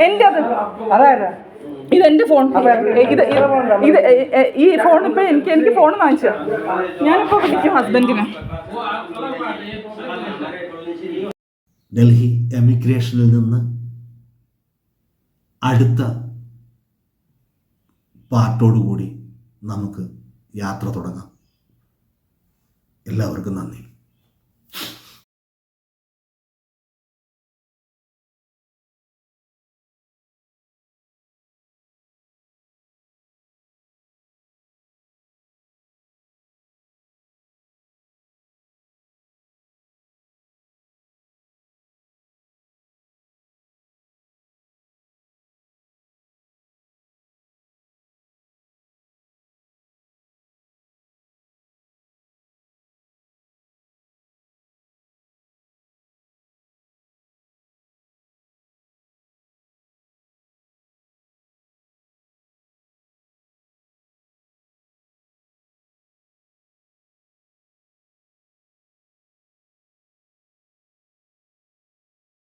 എന്റെ ഇതെന്റെ ഫോൺ. ഈ ഫോൺ ഇപ്പൊ എനിക്ക് ഫോൺ വാങ്ങിച്ച ഞാനിപ്പോ വിളിക്കും ഹസ്ബൻഡിനെ. ഡൽഹി എമിഗ്രേഷനിൽ നിന്ന് അടുത്ത പാർട്ടോടുകൂടി നമുക്ക് യാത്ര തുടങ്ങാം. എല്ലാവർക്കും നന്ദി.